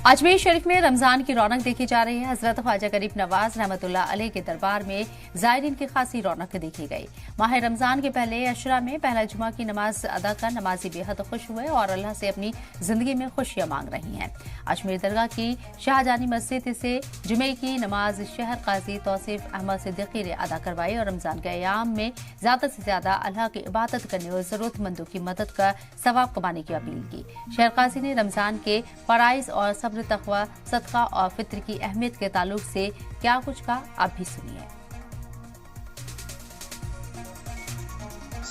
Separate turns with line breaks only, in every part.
अजमेर शरीफ में रमजान की रौनक देखी जा रही है। हजरत ख्वाजा गरीब नवाज रहमतुल्लाह अलैह के दरबार में जायरीन की खासी रौनक देखी गई। माह रमजान के पहले अशरा में पहला जुमा की नमाज अदा कर नमाजी बेहद खुश हुए और अल्लाह से अपनी जिंदगी में खुशियां मांग रही हैं। अजमेर दरगाह की शाहजानी मस्जिद से जुमे की नमाज शहर काजी तौसीफ अहमद सिद्दीकी ने अदा करवाई और रमजान के अयाम में ज्यादा से ज्यादा अल्लाह की इबादत करने और जरूरतमंदों की मदद का सवाब कमाने की अपील की। शहर काजी ने रमजान के फराइज और सब्र तकवा सदका और फित्र की अहमियत के ताल्लुक से क्या कुछ कहा, आप भी सुनिए।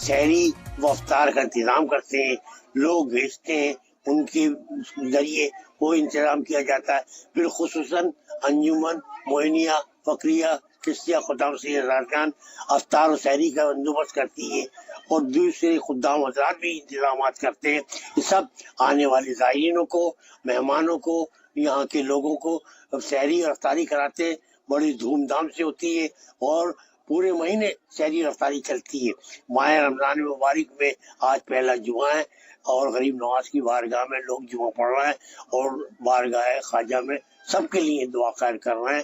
सहरी व इफ्तार का इंतजाम करते हैं, लोग भेजते हैं, उनके जरिए वो इंतजाम किया जाता है। फिर खुसूसन अंजुमन मोइनिया फकरिया किस्तिया खुदाम से खान अफ्तार और सहरी का बंदोबस्त करती है और दूसरे खुदाम हजरात भी इंतजाम करते हैं। ये सब आने वाले ज़ायरीनों को, मेहमानों को, यहाँ के लोगों को सहरी और अफ्तारी कराते हैं। बड़ी धूमधाम से होती है और पूरे महीने सहरी और अफ्तारी चलती है। माह रमजान मुबारक में आज पहला जुमा है और गरीब नवाज की बारगाह में लोग जुमा पढ़ रहे हैं और बारगाह ख्वाजा में सबके लिए दुआ खैर कर रहे हैं।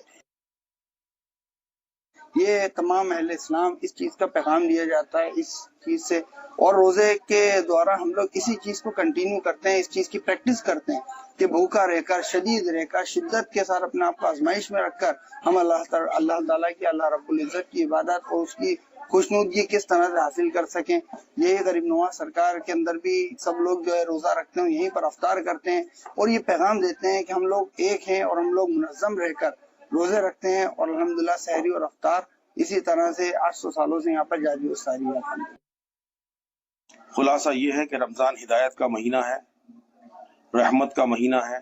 ये तमाम अहले इस्लाम इस चीज का पैगाम दिया जाता है इस चीज से, और रोजे के द्वारा हम लोग इसी चीज को कंटिन्यू करते हैं, इस चीज की प्रैक्टिस करते हैं कि भूखा रहकर, शदीद रहकर, शिद्दत के साथ अपने आप को आजमाइश में रखकर हम अल्लाह ताला की, अल्लाह रब्बुल इज्जत की इबादत और उसकी खुशनुदगी किस तरह से हासिल कर सकें। यही गरीब नवाज सरकार के अंदर भी सब लोग जो है रोजा रखते हैं, यहीं पर अफ्तार करते हैं और ये पैगाम देते हैं कि हम लोग एक हैं और हम लोग मुनज़्ज़म रहकर रोजे रखते हैं और अल्हम्दुलिल्लाह सहरी और अफ्तार इसी तरह से 800 सालों से यहाँ पर जारी और सारी है।
खुलासा ये है कि रमजान हिदायत का महीना है, रहमत का महीना है,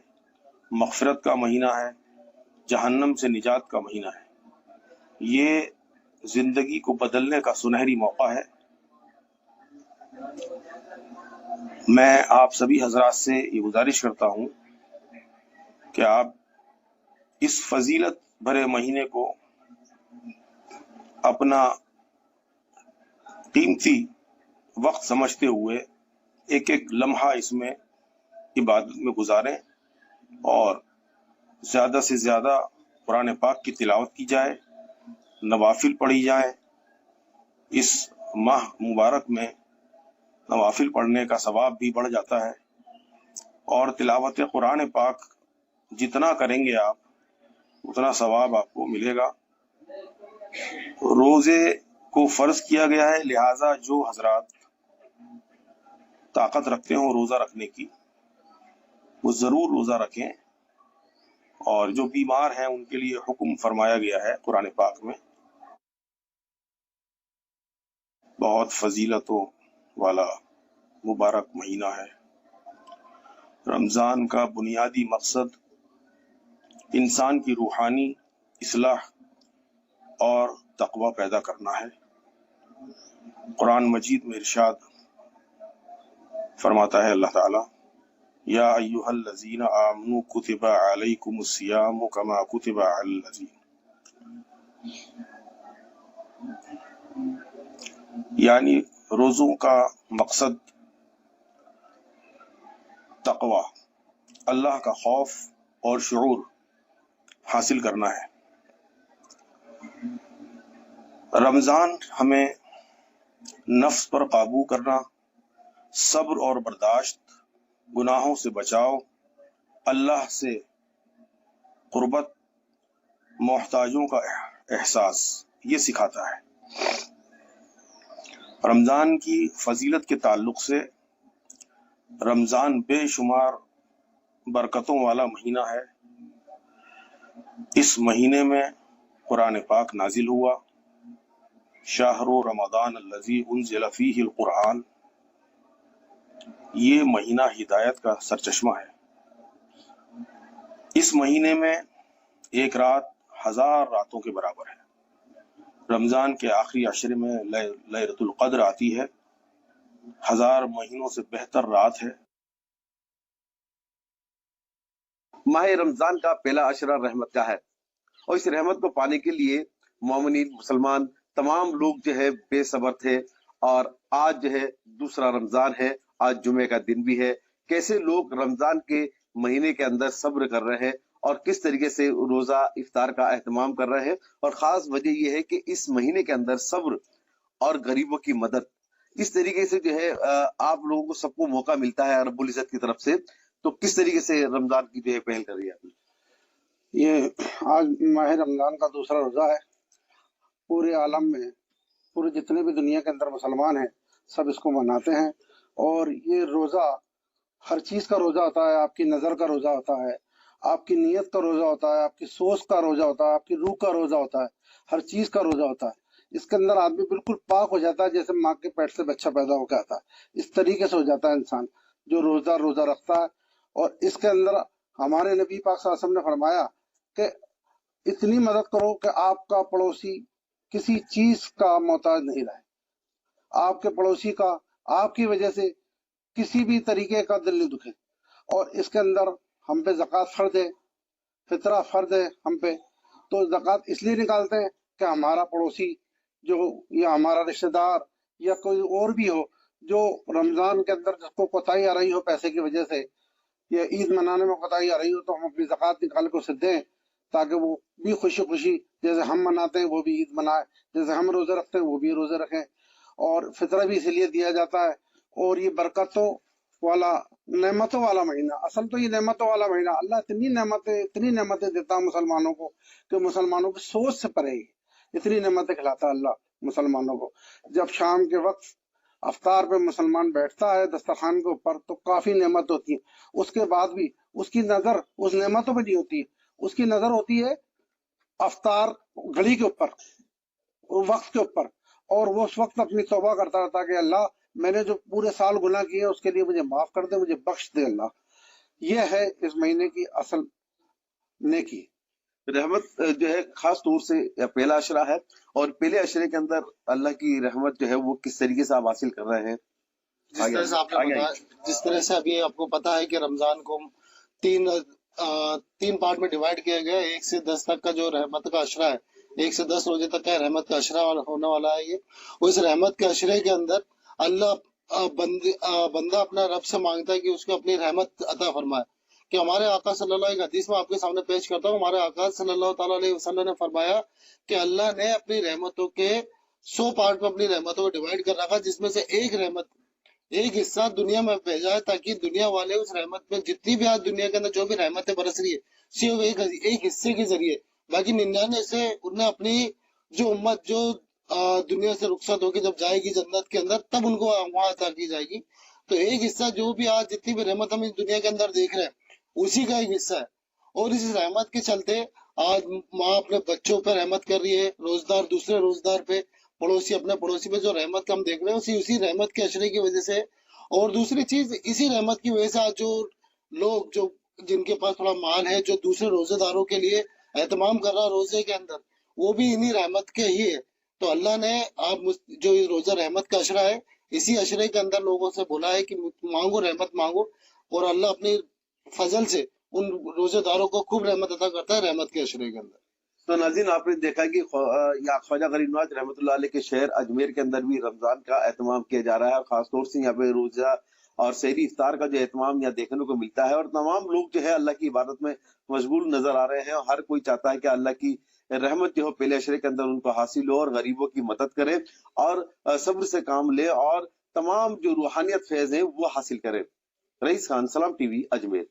मग़फ़िरत का महीना है, जहन्नम से निजात का महीना है। ये जिंदगी को बदलने का सुनहरी मौका है। मैं आप सभी हजरात से ये गुजारिश करता हूँ कि आप इस फजीलत भरे महीने को अपना कीमती वक्त समझते हुए एक एक लम्हा इसमें इबादत में गुजारें और ज़्यादा से ज़्यादा कुरान पाक की तिलावत की जाए, नवाफिल पढ़ी जाए। इस माह मुबारक में नवाफिल पढ़ने का सवाब भी बढ़ जाता है और तिलावत कुरान पाक जितना करेंगे आप उतना सवाब आपको मिलेगा। रोजे को फर्ज किया गया है, लिहाजा जो हजरात ताकत रखते हो रोजा रखने की वो जरूर रोजा रखें और जो बीमार हैं उनके लिए हुक्म फरमाया गया है कुरान पाक में। बहुत फजीलतों वाला मुबारक महीना है। रमजान का बुनियादी मकसद इंसान की रूहानी इस्लाह और तकवा पैदा करना है। कुरान मजीद में इरशाद फरमाता है अल्लाह ताला, या अय्युहल्लज़ीना आमनू कुतिबा अलैकुमुस्सियामु कमा कुतिबा अलल्लज़ीन, यानी रोज़ों का मकसद तकवा, अल्लाह का खौफ और शुऊर हासिल करना है। रमजान हमें नफ्स पर काबू करना, सब्र और बर्दाश्त, गुनाहों से बचाव, अल्लाह से कुर्बत, मोहताजों का एहसास ये सिखाता है। रमजान की फजीलत के ताल्लुक से रमजान बेशुमार बरकतों वाला महीना है। इस महीने में कुरान पाक नाजिल हुआ। शाहरु रमज़ान अल्लज़ी उन्ज़िला फ़ीहिल कुरान, ये महीना हिदायत का सरचश्मा है। इस महीने में एक रात 1000 रातों के बराबर है। रमजान के आखिरी अशरे में लैलतुल क़द्र आती है, 1000 महीनों से बेहतर रात है।
माह रमजान का पहला अशरा रहमत का है और इस रहमत को पाने के लिए मोमिनीन मुसलमान तमाम लोग जो है बेसब्र थे और आज जो है दूसरा रमजान है, आज जुमे का दिन भी है। कैसे लोग रमजान के महीने के अंदर सब्र कर रहे हैं और किस तरीके से रोजा इफ्तार का एहतमाम कर रहे हैं। और खास वजह यह है कि इस महीने के अंदर सब्र और गरीबों की मदद, इस तरीके से जो है आप लोगों को सबको मौका मिलता है रब्बुल इज्जत की तरफ से। तो किस तरीके से रमजान की जो है पहल कर रही है आपने?
ये आज माह रमजान का दूसरा रोजा है। पूरे आलम में, पूरे जितने भी दुनिया के अंदर मुसलमान हैं, सब इसको मनाते हैं। और ये रोजा हर चीज का रोजा होता है। आपकी नजर का रोजा होता है, आपकी नीयत का रोजा होता है, आपकी सोच का रोजा होता है, आपकी रूह का रोजा होता है, हर चीज का रोजा होता है। इसके अंदर आदमी बिल्कुल पाक हो जाता है, जैसे माँ के पेट से बच्चा पैदा होकर आता है, इस तरीके से हो जाता है इंसान जो रोजा रखता है। और इसके अंदर हमारे नबी पाक सल्लल्लाहु अलैहि वसल्लम ने फरमाया कि इतनी मदद करो कि आपका पड़ोसी किसी चीज का मोहताज नहीं रहे, आपके पड़ोसी का आपकी वजह से किसी भी तरीके का दिल नहीं दुखे। और इसके अंदर हम पे ज़कात फर्ज है, फितरा फर्ज है हम पे। तो ज़कात इसलिए निकालते हैं कि हमारा पड़ोसी जो या हमारा रिश्तेदार या कोई और भी हो जो रमजान के अंदर जिसको कोताही आ रही हो पैसे की वजह से या ईद मनाने में कोताही आ रही हो, तो हम अपनी ज़कात निकाल कर उसे दें ताकि वो भी खुशी खुशी जैसे हम मनाते हैं वो भी ईद मनाए, जैसे हम रोजे रखते हैं वो भी रोजे रखें। और फितरा भी इसलिए दिया जाता है। और ये बरकतों वाला, नेमतों वाला महीना, असल तो ये नेमतों वाला महीना, अल्लाह इतनी नेमतें देता है मुसलमानों को कि मुसलमानों की सोच से परे इतनी नेमतें खिलाता है अल्लाह मुसलमानों को। जब शाम के वक्त अफ्तार पे मुसलमान बैठता है दस्तरखान के ऊपर तो काफी नेमत होती है, उसके बाद भी उसकी नजर उस नेमतों पे नहीं होती है, उसकी नजर होती है अफ्तार घड़ी के ऊपर, वक्त के ऊपर। और वो उस वक्त अपनी तौबा करता रहता है कि अल्लाह मैंने जो पूरे साल गुनाह किए उसके लिए मुझे माफ कर दे, मुझे बख्श दे अल्लाह। ये है इस महीने की असल नेकी।
रहमत जो है खास तौर से पहला अशरा है, और पहले अशरे के अंदर अल्लाह की रहमत जो है वो किस तरीके से आप हासिल कर रहे हैं?
जिस तरह से आपने बताया, जिस तरह से अभी आपको पता है कि रमजान को तीन पार्ट में डिवाइड किया गया है। 1 से 10 तक का जो रहमत का अशरा है, 1 से 10 रोजे तक का रहमत का अशरा होने वाला है ये। उस रहमत के अशरे के अंदर अल्लाह बंदा अपना रब से मांगता है कि उसको अपनी रहमत अता फरमाए। कि हमारे आका सल्लल्लाहु अलैहि हदीस में आपके सामने पेश करता हूँ, हमारे आका सल्लल्लाहु ताला अलैहि वसल्लम ने फरमाया कि अल्लाह ने अपनी रहमतों के 100 पार्ट में अपनी रहमतों को डिवाइड कर रखा, जिसमें से एक हिस्सा दुनिया में भेजा है ताकि दुनिया वाले उस रहमत में जितनी भी आज दुनिया के अंदर जो भी रहमतें बरस रही है सिर्फ एक हिस्से के जरिए, बाकी 99 से उन्हें अपनी जो उम्मत जो दुनिया से रुखसत होकर जब जाएगी जन्नत के अंदर तब उनको वहां अता की जाएगी। तो एक हिस्सा जो भी आज जितनी भी रहमत हम इस दुनिया के अंदर देख रहे हैं उसी का एक हिस्सा है। और इस रहमत के चलते आज माँ अपने बच्चों पर रहमत कर रही है, रोजदार दूसरे रोजदार पे, पड़ोसी अपने पड़ोसी पे जो रहमत हम देख रहे हैं उसी रहमत के अशरे की वजह से। और दूसरी चीज इसी रहमत की वजह से आज जो लोग जो जिनके पास थोड़ा माल है, जो दूसरे रोजेदारों के लिए एहतमाम कर रहा रोजे के अंदर, वो भी इन्हीं रहमत के ही है। तो अल्लाह ने आप जो रोजा रहमत का अशरा है इसी अशरे के अंदर लोगों से बोला है कि मांगो, रहमत मांगो, और अल्लाह अपनी फजल से उन रोजेदारों को खूब रहमत अता करता है रहमत के अशरे के अंदर।
तो नाज़रीन, आपने देखा कि ख्वाजा गरीब नवाज रहमतुल्लाह अलैह के शहर अजमेर के अंदर भी रमजान का एहतमाम किया जा रहा है, और खासतौर से यहाँ पे रोजा और सहरी इफ्तार का जो एहतमाम यहाँ देखने को मिलता है। और तमाम लोग जो है अल्लाह की इबादत में मशगूल नजर आ रहे हैं, और हर कोई चाहता है कि अल्लाह की रहमत जो हो पहले अशरे के अंदर उनको हासिल हो और गरीबों की मदद करे और सब्र से काम ले और तमाम जो रूहानियत फैज है वो हासिल करे। रईस खान, सलाम टीवी, अजमेर।